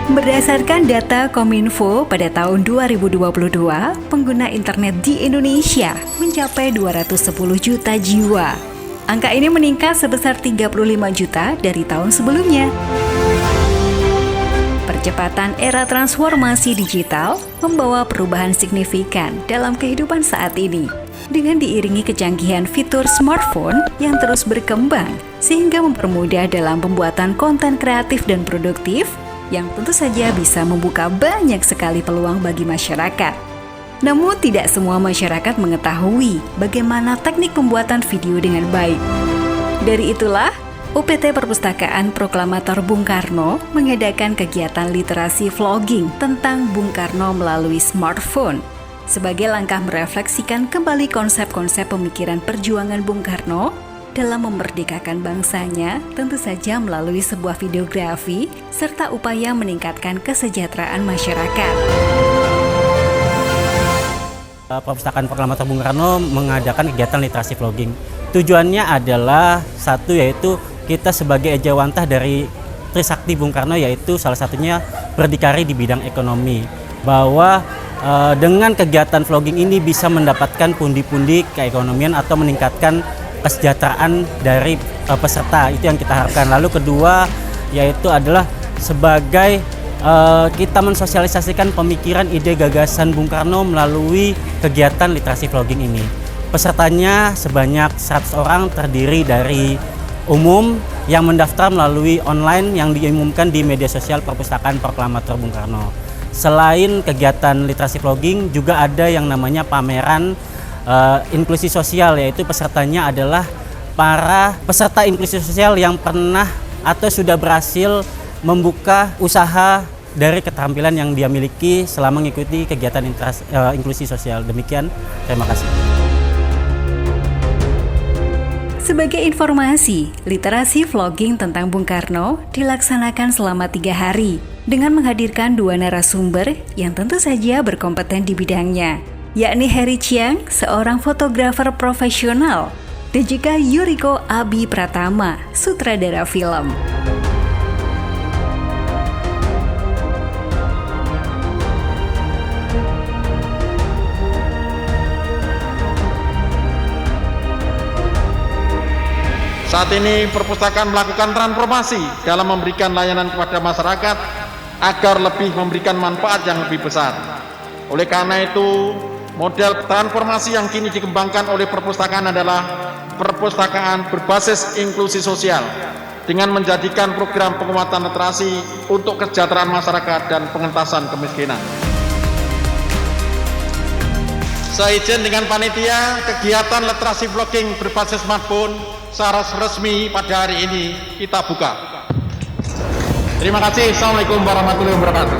Berdasarkan data Kominfo pada tahun 2022, pengguna internet di Indonesia mencapai 210 juta jiwa. Angka ini meningkat sebesar 35 juta dari tahun sebelumnya. Percepatan era transformasi digital membawa perubahan signifikan dalam kehidupan saat ini. Dengan diiringi kecanggihan fitur smartphone yang terus berkembang, sehingga mempermudah dalam pembuatan konten kreatif dan produktif, yang tentu saja bisa membuka banyak sekali peluang bagi masyarakat. Namun tidak semua masyarakat mengetahui bagaimana teknik pembuatan video dengan baik. Dari itulah, UPT Perpustakaan Proklamator Bung Karno mengadakan kegiatan literasi vlogging tentang Bung Karno melalui smartphone, sebagai langkah merefleksikan kembali konsep-konsep pemikiran perjuangan Bung Karno dalam memerdekakan bangsanya, tentu saja melalui sebuah videografi serta upaya meningkatkan kesejahteraan masyarakat. Perpustakaan Proklamator Bung Karno mengadakan kegiatan literasi vlogging. Tujuannya adalah satu, yaitu kita sebagai ejawantah dari Trisakti Bung Karno, yaitu salah satunya berdikari di bidang ekonomi, bahwa dengan kegiatan vlogging ini bisa mendapatkan pundi-pundi keekonomian atau meningkatkan kesejahteraan dari peserta. Itu yang kita harapkan. Lalu kedua yaitu adalah sebagai kita mensosialisasikan pemikiran, ide, gagasan Bung Karno melalui kegiatan literasi vlogging ini. Pesertanya sebanyak 100 orang, terdiri dari umum yang mendaftar melalui online yang diumumkan di media sosial Perpustakaan Proklamator Bung Karno. Selain kegiatan literasi vlogging, juga ada yang namanya pameran inklusi sosial, yaitu pesertanya adalah para peserta inklusi sosial yang pernah atau sudah berhasil membuka usaha dari keterampilan yang dia miliki selama mengikuti kegiatan inklusi sosial. Demikian, terima kasih. Sebagai informasi, literasi vlogging tentang Bung Karno dilaksanakan selama 3 hari dengan menghadirkan 2 narasumber yang tentu saja berkompeten di bidangnya, yakni Heri Chiang, seorang fotografer profesional, dan juga Yuriko Abi Pratama, sutradara film. Saat ini perpustakaan melakukan transformasi dalam memberikan layanan kepada masyarakat agar lebih memberikan manfaat yang lebih besar. Oleh karena itu, model transformasi yang kini dikembangkan oleh perpustakaan adalah perpustakaan berbasis inklusi sosial dengan menjadikan program penguatan literasi untuk kesejahteraan masyarakat dan pengentasan kemiskinan. Seizin dengan panitia, kegiatan literasi vlogging berbasis smartphone secara resmi pada hari ini kita buka. Terima kasih. Assalamualaikum warahmatullahi wabarakatuh.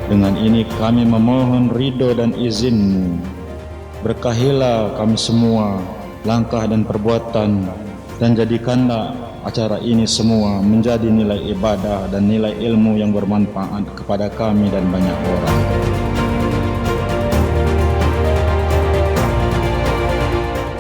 Dengan ini kami memohon ridho dan izin-Mu. Berkahilah kami semua langkah dan perbuatan, dan jadikanlah acara ini semua menjadi nilai ibadah dan nilai ilmu yang bermanfaat kepada kami dan banyak orang.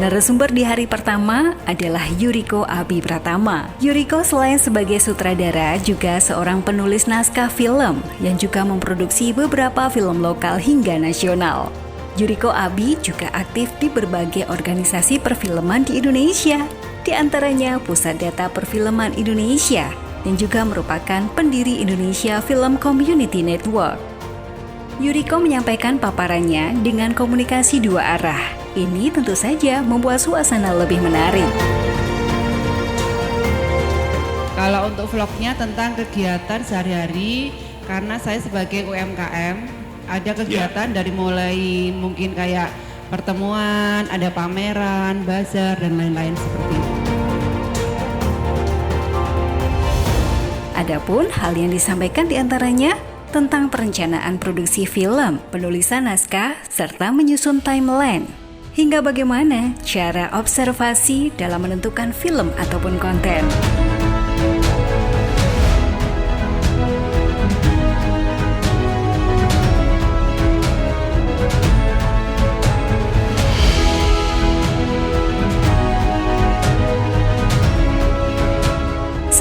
Narasumber di hari pertama adalah Yuriko Abi Pratama. Yuriko selain sebagai sutradara juga seorang penulis naskah film yang juga memproduksi beberapa film lokal hingga nasional. Yuriko Abi juga aktif di berbagai organisasi perfilman di Indonesia, di antaranya Pusat Data Perfilman Indonesia, yang juga merupakan pendiri Indonesia Film Community Network. Yuriko menyampaikan paparannya dengan komunikasi 2 arah. Ini tentu saja membuat suasana lebih menarik. Kalau untuk vlognya tentang kegiatan sehari-hari, karena saya sebagai UMKM, ada kegiatan dari mulai mungkin kayak pertemuan, ada pameran, bazar, dan lain-lain seperti itu. Adapun hal yang disampaikan diantaranya tentang perencanaan produksi film, penulisan naskah, serta menyusun timeline, hingga bagaimana cara observasi dalam menentukan film ataupun konten.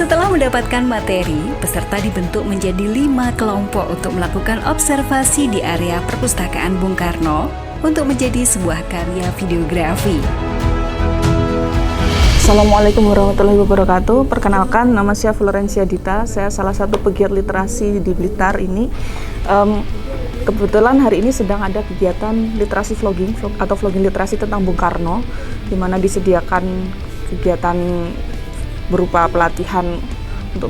Setelah mendapatkan materi, peserta dibentuk menjadi 5 kelompok untuk melakukan observasi di area perpustakaan Bung Karno untuk menjadi sebuah karya videografi. Assalamualaikum warahmatullahi wabarakatuh. Perkenalkan, nama saya Florencia Dita. Saya salah satu pegiat literasi di Blitar ini. Kebetulan hari ini sedang ada kegiatan literasi vlogging atau vlogging literasi tentang Bung Karno, di mana disediakan kegiatan berupa pelatihan untuk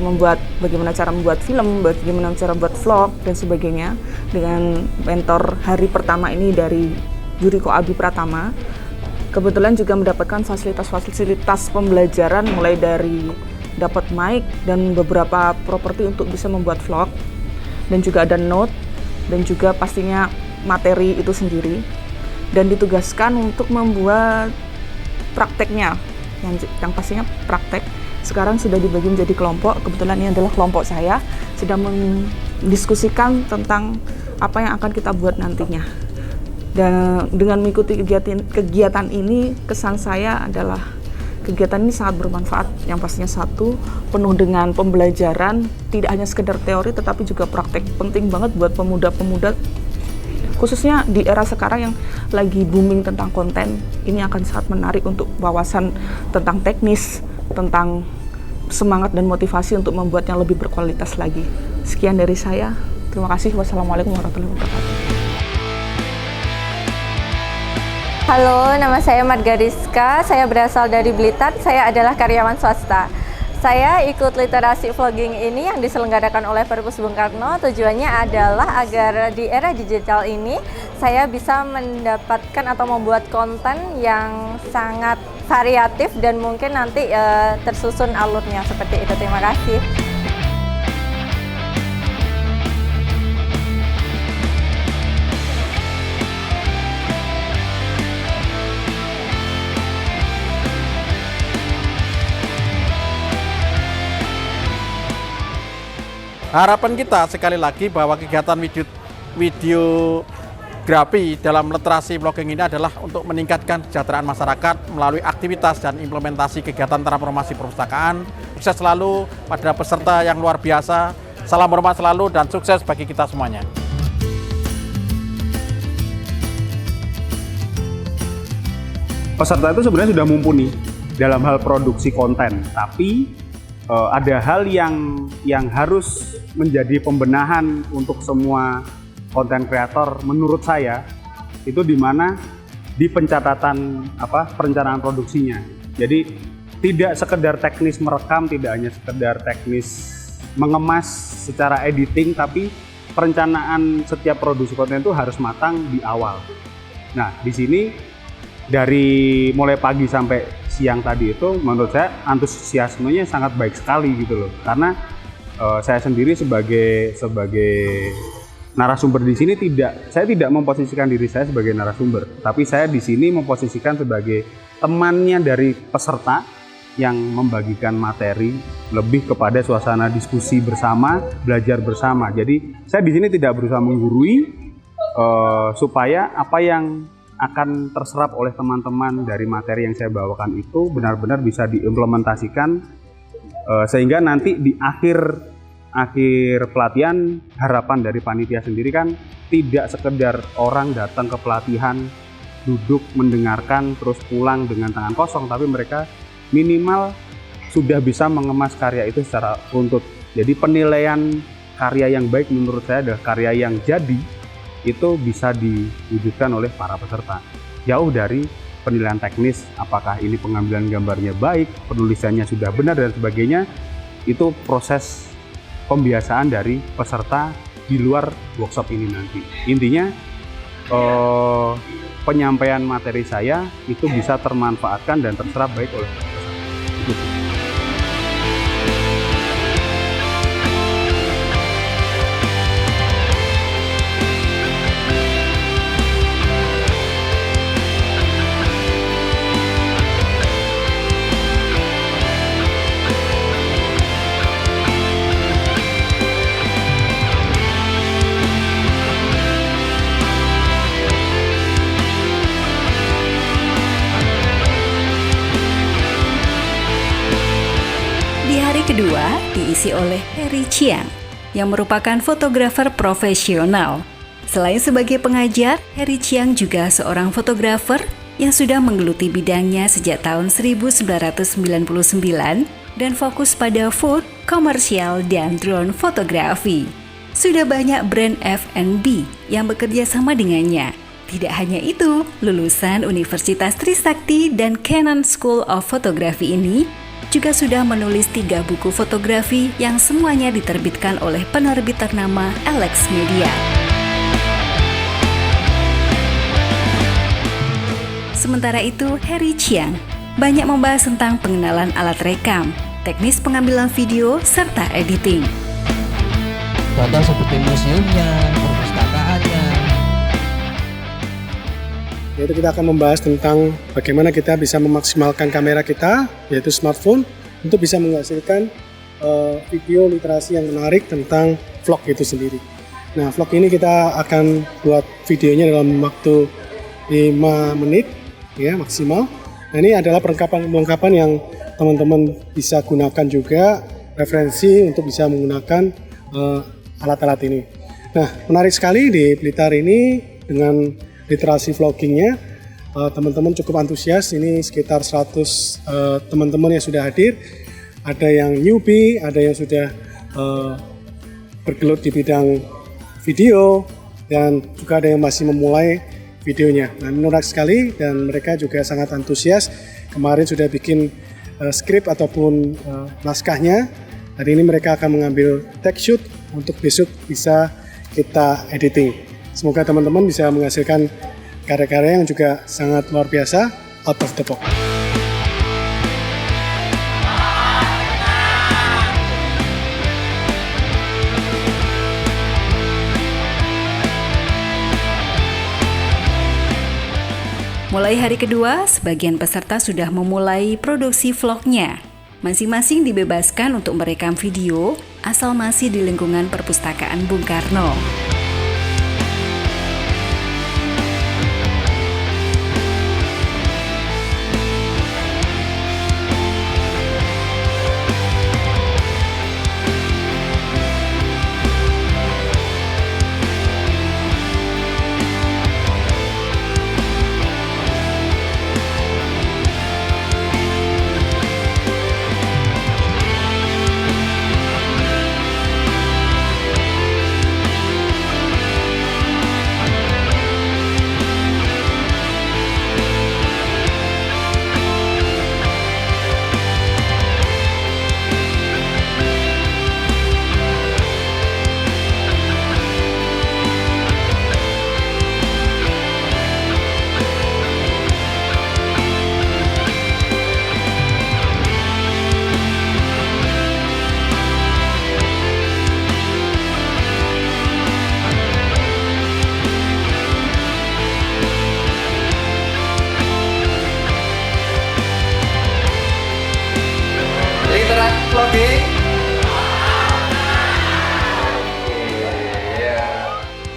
bagaimana cara membuat film, bagaimana cara membuat vlog dan sebagainya, dengan mentor hari pertama ini dari Yuriko Abi Pratama. Kebetulan juga mendapatkan fasilitas pembelajaran mulai dari dapat mic dan beberapa properti untuk bisa membuat vlog, dan juga ada note dan juga pastinya materi itu sendiri, dan ditugaskan untuk membuat prakteknya yang pastinya praktek. Sekarang sudah dibagi menjadi kelompok. Kebetulan ini adalah kelompok saya sedang mendiskusikan tentang apa yang akan kita buat nantinya. Dan dengan mengikuti kegiatan ini, kesan saya adalah kegiatan ini sangat bermanfaat. Yang pastinya satu, penuh dengan pembelajaran, tidak hanya sekedar teori tetapi juga praktek. Penting banget buat pemuda-pemuda, khususnya di era sekarang yang lagi booming tentang konten. Ini akan sangat menarik untuk wawasan tentang teknis, tentang semangat dan motivasi untuk membuat yang lebih berkualitas lagi. Sekian dari saya. Terima kasih. Wassalamualaikum warahmatullahi wabarakatuh. Halo, nama saya Margariska, saya berasal dari Blitar, saya adalah karyawan swasta. Saya ikut literasi vlogging ini yang diselenggarakan oleh Perpus Bung Karno. Tujuannya adalah agar di era digital ini saya bisa mendapatkan atau membuat konten yang sangat variatif dan mungkin nanti tersusun alurnya seperti itu. Terima kasih. Harapan kita sekali lagi bahwa kegiatan videografi dalam literasi vlogging ini adalah untuk meningkatkan kesejahteraan masyarakat melalui aktivitas dan implementasi kegiatan transformasi perpustakaan. Sukses selalu pada peserta yang luar biasa. Salam hormat selalu dan sukses bagi kita semuanya. Peserta itu sebenarnya sudah mumpuni dalam hal produksi konten, tapi ada hal yang harus menjadi pembenahan untuk semua konten kreator menurut saya, itu di mana di pencatatan perencanaan produksinya. Jadi tidak sekedar teknis merekam, tidak hanya sekedar teknis mengemas secara editing, tapi perencanaan setiap produksi konten itu harus matang di awal. Nah, di sini dari mulai pagi sampai siang tadi itu menurut saya antusiasmenya sangat baik sekali gitu loh, karena saya sendiri sebagai narasumber di sini saya tidak memposisikan diri saya sebagai narasumber, tapi saya di sini memposisikan sebagai temannya dari peserta yang membagikan materi lebih kepada suasana diskusi bersama, belajar bersama. Jadi saya di sini tidak berusaha menggurui supaya apa yang akan terserap oleh teman-teman dari materi yang saya bawakan itu benar-benar bisa diimplementasikan, sehingga nanti di akhir pelatihan harapan dari panitia sendiri kan tidak sekedar orang datang ke pelatihan, duduk mendengarkan terus pulang dengan tangan kosong, tapi mereka minimal sudah bisa mengemas karya itu secara runtut. Jadi penilaian karya yang baik menurut saya adalah karya yang jadi itu bisa diwujudkan oleh para peserta. Jauh dari penilaian teknis, apakah ini pengambilan gambarnya baik, penulisannya sudah benar dan sebagainya, itu proses pembiasaan dari peserta di luar workshop ini nanti. Intinya penyampaian materi saya itu bisa termanfaatkan dan terserap baik oleh peserta. hari kedua diisi oleh Harry Chiang yang merupakan fotografer profesional. Selain sebagai pengajar, Harry Chiang juga seorang fotografer yang sudah menggeluti bidangnya sejak tahun 1999 dan fokus pada food, komersial, dan drone fotografi. Sudah banyak brand F&B yang bekerja sama dengannya. Tidak hanya itu, lulusan Universitas Trisakti dan Canon School of Photography ini juga sudah menulis 3 buku fotografi yang semuanya diterbitkan oleh penerbit ternama Alex Media. Sementara itu, Harry Chiang banyak membahas tentang pengenalan alat rekam, teknis pengambilan video, serta editing. Contoh seperti museumnya, perpustakaannya. Yaitu kita akan membahas tentang bagaimana kita bisa memaksimalkan kamera kita, yaitu smartphone, untuk bisa menghasilkan video literasi yang menarik tentang vlog itu sendiri. Nah, vlog ini kita akan buat videonya dalam waktu 5 menit, ya maksimal. Nah, ini adalah perlengkapan yang teman-teman bisa gunakan juga, referensi untuk bisa menggunakan alat-alat ini. Nah, menarik sekali di Blitar ini dengan literasi vloggingnya, teman-teman cukup antusias. Ini sekitar 100 teman-teman yang sudah hadir. Ada yang newbie, ada yang sudah bergelut di bidang video, dan juga ada yang masih memulai videonya. Nah, menarik sekali dan mereka juga sangat antusias. Kemarin sudah bikin skrip ataupun naskahnya. Hari ini mereka akan mengambil take shoot untuk besok bisa kita editing. Semoga teman-teman bisa menghasilkan karya-karya yang juga sangat luar biasa, out of the box. Mulai hari kedua, sebagian peserta sudah memulai produksi vlognya. Masing-masing dibebaskan untuk merekam video asal masih di lingkungan perpustakaan Bung Karno.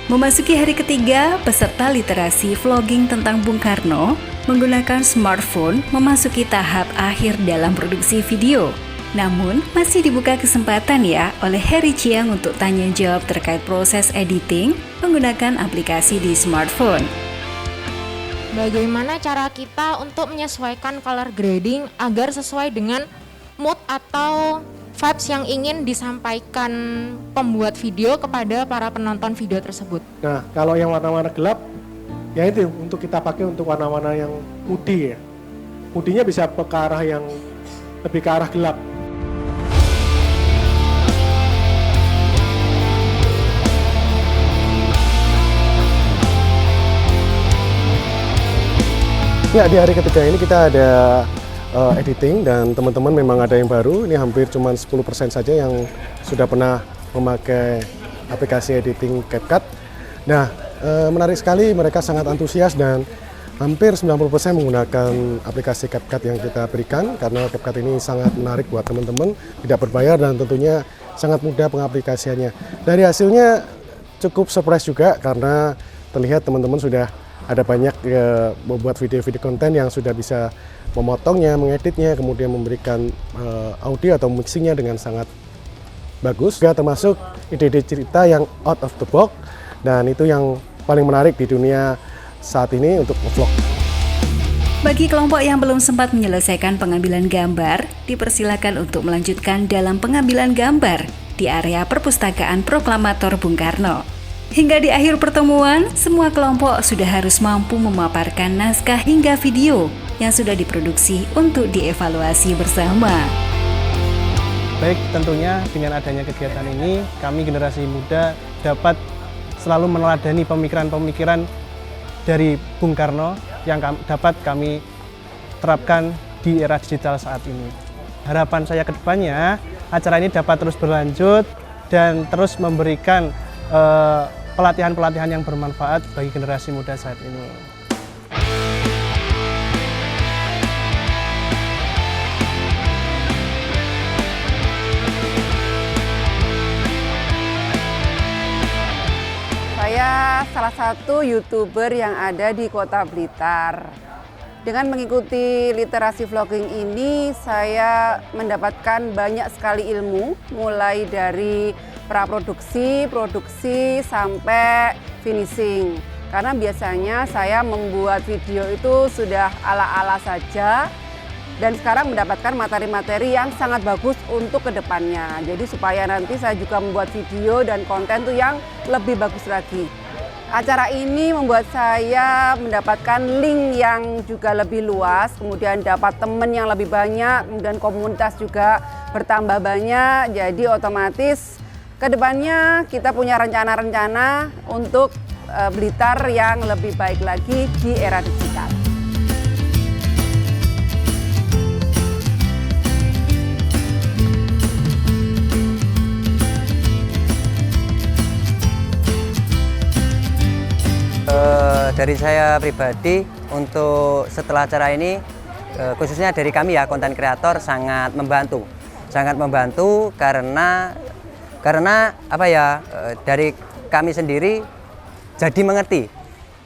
Memasuki hari ketiga, peserta literasi vlogging tentang Bung Karno menggunakan smartphone memasuki tahap akhir dalam produksi video. Namun, masih dibuka kesempatan ya oleh Harry Chiang untuk tanya jawab terkait proses editing menggunakan aplikasi di smartphone. Bagaimana cara kita untuk menyesuaikan color grading agar sesuai dengan mood atau vibes yang ingin disampaikan pembuat video kepada para penonton video tersebut? Nah, kalau yang warna-warna gelap, ya itu untuk kita pakai untuk warna-warna yang moody ya. Moodinya bisa ke arah yang lebih ke arah gelap. Ya, di hari ketiga ini kita ada editing dan teman-teman memang ada yang baru. Ini hampir cuma 10% saja yang sudah pernah memakai aplikasi editing CapCut. Nah, menarik sekali, mereka sangat antusias dan hampir 90% menggunakan aplikasi CapCut yang kita berikan, karena CapCut ini sangat menarik buat teman-teman, tidak berbayar dan tentunya sangat mudah pengaplikasiannya. Dari hasilnya cukup surprise juga karena terlihat teman-teman sudah ada banyak membuat video-video konten yang sudah bisa memotongnya, mengeditnya, kemudian memberikan audio atau mixingnya dengan sangat bagus. Juga termasuk ide-ide cerita yang out of the box, dan itu yang paling menarik di dunia saat ini untuk vlog. Bagi kelompok yang belum sempat menyelesaikan pengambilan gambar, dipersilakan untuk melanjutkan dalam pengambilan gambar di area Perpustakaan Proklamator Bung Karno. Hingga di akhir pertemuan, semua kelompok sudah harus mampu memaparkan naskah hingga video yang sudah diproduksi untuk dievaluasi bersama. Baik, tentunya dengan adanya kegiatan ini, kami generasi muda dapat selalu meneladani pemikiran-pemikiran dari Bung Karno yang dapat kami terapkan di era digital saat ini. Harapan saya ke depannya, acara ini dapat terus berlanjut dan terus memberikan pelatihan-pelatihan yang bermanfaat bagi generasi muda saat ini. Saya salah satu YouTuber yang ada di Kota Blitar. Dengan mengikuti literasi vlogging ini, saya mendapatkan banyak sekali ilmu, mulai dari praproduksi, produksi, sampai finishing. Karena biasanya saya membuat video itu sudah ala-ala saja, dan sekarang mendapatkan materi-materi yang sangat bagus untuk kedepannya. Jadi supaya nanti saya juga membuat video dan konten tuh yang lebih bagus lagi. Acara ini membuat saya mendapatkan link yang juga lebih luas, kemudian dapat teman yang lebih banyak, kemudian komunitas juga bertambah banyak. Jadi otomatis kedepannya kita punya rencana-rencana untuk Blitar yang lebih baik lagi di era digital. Dari saya pribadi, untuk setelah acara ini, khususnya dari kami ya, konten kreator, sangat membantu karena apa ya, dari kami sendiri jadi mengerti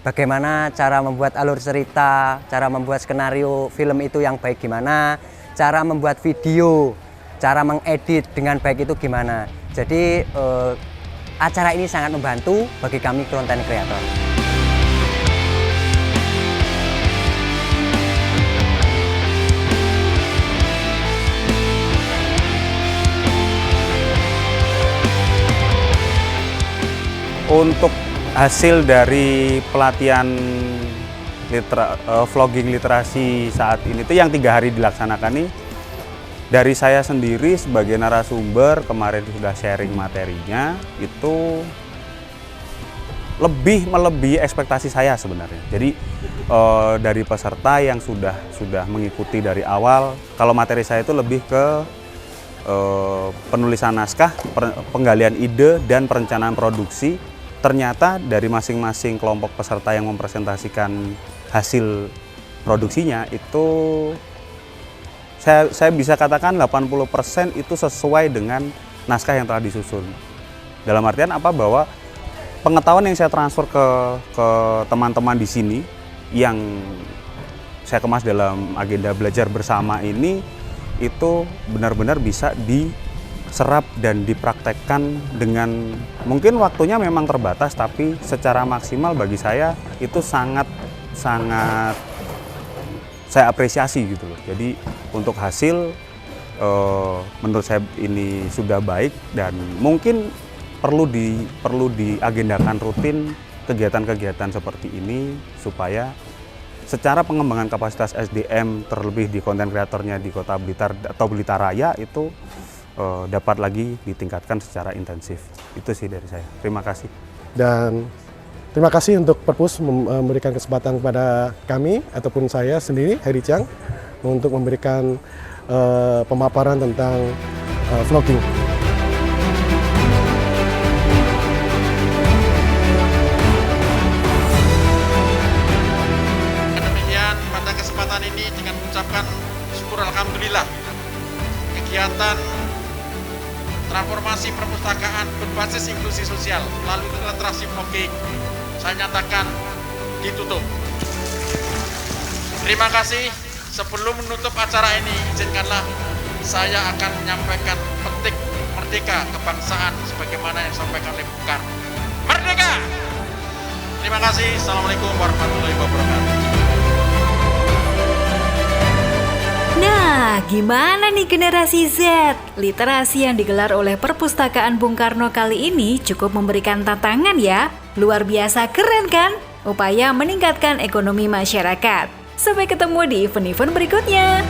bagaimana cara membuat alur cerita, cara membuat skenario film itu yang baik gimana, cara membuat video, cara mengedit dengan baik itu gimana. Jadi acara ini sangat membantu bagi kami konten kreator. Untuk hasil dari pelatihan vlogging literasi saat ini itu yang 3 hari dilaksanakan nih, dari saya sendiri sebagai narasumber kemarin sudah sharing materinya, itu lebih melebihi ekspektasi saya sebenarnya. Jadi dari peserta yang sudah mengikuti dari awal, kalau materi saya itu lebih ke penulisan naskah, penggalian ide dan perencanaan produksi. Ternyata dari masing-masing kelompok peserta yang mempresentasikan hasil produksinya itu saya bisa katakan 80% itu sesuai dengan naskah yang telah disusun. Dalam artian apa, bahwa pengetahuan yang saya transfer ke teman-teman di sini yang saya kemas dalam agenda belajar bersama ini, itu benar-benar bisa diserap dan dipraktekkan dengan, mungkin waktunya memang terbatas, tapi secara maksimal bagi saya itu sangat saya apresiasi gitu loh. Jadi untuk hasil menurut saya ini sudah baik, dan mungkin perlu diagendakan rutin kegiatan-kegiatan seperti ini supaya secara pengembangan kapasitas SDM terlebih di konten kreatornya di Kota Blitar atau Blitar Raya itu dapat lagi ditingkatkan secara intensif. Itu sih dari saya. Terima kasih. Dan terima kasih untuk Perpus memberikan kesempatan kepada kami ataupun saya sendiri, Heri Chang, untuk memberikan pemaparan tentang vlogging. Demikian pada kesempatan ini dengan mengucapkan syukur alhamdulillah, kegiatan transformasi perpustakaan berbasis inklusi sosial melalui literasi vlogging saya nyatakan ditutup. Terima kasih. Sebelum menutup acara ini, izinkanlah saya akan menyampaikan petik merdeka kebangsaan sebagaimana yang disampaikan oleh Bung Karno. Merdeka! Terima kasih. Assalamualaikum warahmatullahi wabarakatuh. Nah, gimana nih generasi Z? Literasi yang digelar oleh Perpustakaan Bung Karno kali ini cukup memberikan tantangan ya. Luar biasa keren kan? Upaya meningkatkan ekonomi masyarakat. Sampai ketemu di event-event berikutnya.